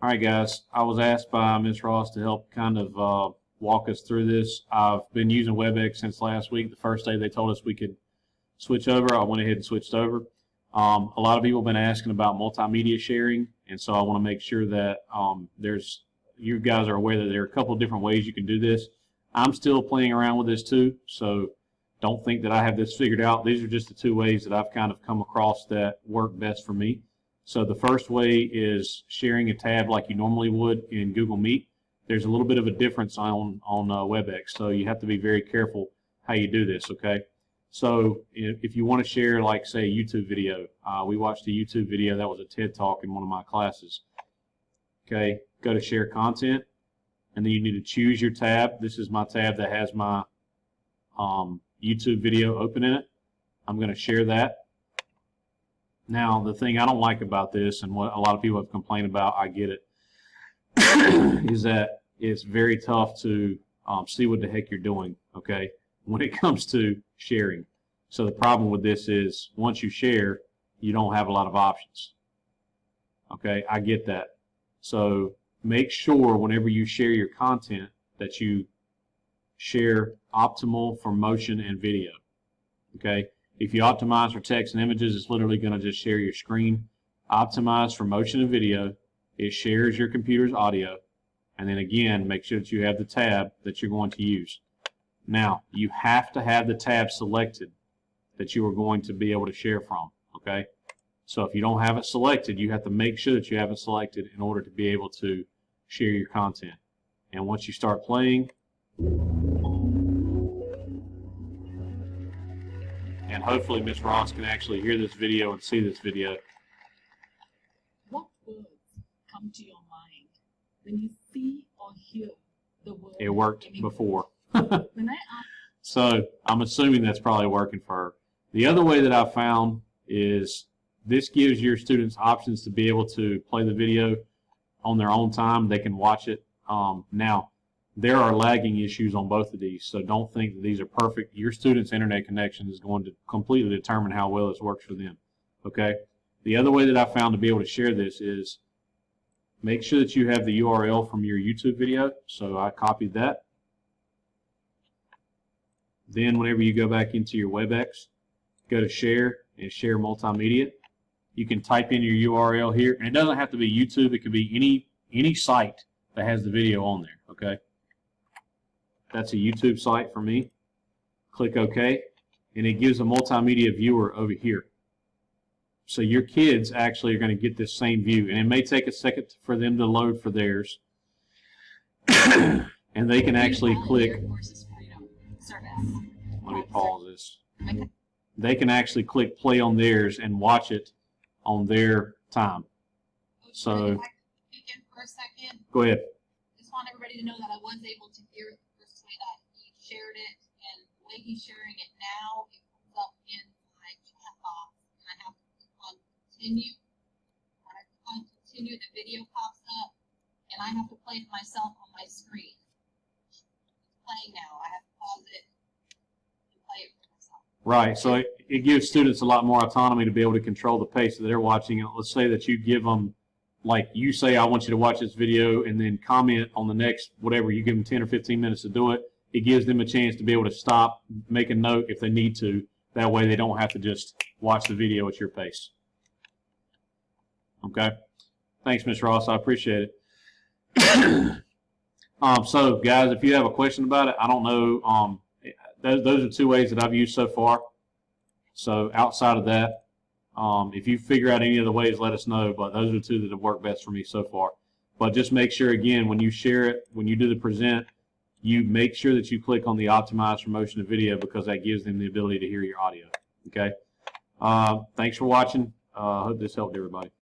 All right, guys. I was asked by Ms. Ross to help kind of walk us through this. I've been using Webex since last week. The first day they told us we could switch over, I went ahead and switched over. A lot of people have been asking about multimedia sharing, and so I want to make sure that you guys are aware that there are a couple of different ways you can do this. I'm still playing around with this too, so don't think that I have this figured out. These are just the two ways that I've kind of come across that work best for me. So the first way is sharing a tab like you normally would in Google Meet. There's a little bit of a difference on Webex, so you have to be very careful how you do this, okay? So if you want to share, like, say, a YouTube video, we watched a YouTube video that was a TED Talk in one of my classes. Okay, go to Share Content, and then you need to choose your tab. This is my tab that has my YouTube video open in it. I'm going to share that. Now, the thing I don't like about this, and what a lot of people have complained about, I get it, is that it's very tough to see what the heck you're doing, okay, when it comes to sharing. So the problem with this is once you share, you don't have a lot of options. Okay, I get that. So make sure whenever you share your content that you share optimal for motion and video. Okay, if you optimize for text and images, it's literally going to just share your screen. Optimize for motion and video, it shares your computer's audio. And then again, make sure that you have the tab that you're going to use. Now, you have to have the tab selected that you are going to be able to share from, okay? So if you don't have it selected, you have to make sure that you have it selected in order to be able to share your content. And once you start playing, and hopefully Ms. Ross can actually hear this video and see this video. What words come to your mind when you see or hear the word? It worked before. When I ask, so I'm assuming that's probably working for her. The other way that I've found is this gives your students options to be able to play the video on their own time. They can watch it. Now, there are lagging issues on both of these, so don't think that these are perfect. Your student's internet connection is going to completely determine how well this works for them. Okay? The other way that I found to be able to share this is make sure that you have the URL from your YouTube video. So I copied that. Then whenever you go back into your Webex, go to Share and Share Multimedia. You can type in your URL here, and it doesn't have to be YouTube. It could be any site that has the video on there. Okay? That's a YouTube site for me. Click OK, and it gives a multimedia viewer over here. So your kids actually are going to get this same view, and it may take a second for them to load for theirs. And they can actually click. Let me pause this. They can actually click play on theirs and watch it on their time. So, for a second, go ahead. Just want everybody to know that I was able to hear it the first way that he shared it, and the way he's sharing it now, it comes up in my chat box, and I have to click on continue. When I click on continue, the video pops up, and I have to play it myself on my screen. It's playing now. I have to pause it and play it for myself. Right, so it gives students a lot more autonomy to be able to control the pace that they're watching. Let's say that you give them, like you say, I want you to watch this video, and then comment on the next whatever. You give them 10 or 15 minutes to do it. It gives them a chance to be able to stop, make a note if they need to. That way they don't have to just watch the video at your pace. Okay? Thanks, Ms. Ross. I appreciate it. So, guys, if you have a question about it, I don't know. Those are two ways that I've used so far. So outside of that, if you figure out any other ways, let us know. But those are the two that have worked best for me so far. But just make sure, again, when you share it, when you do the present, you make sure that you click on the optimize for motion and video, because that gives them the ability to hear your audio. Okay? Thanks for watching. I hope this helped everybody.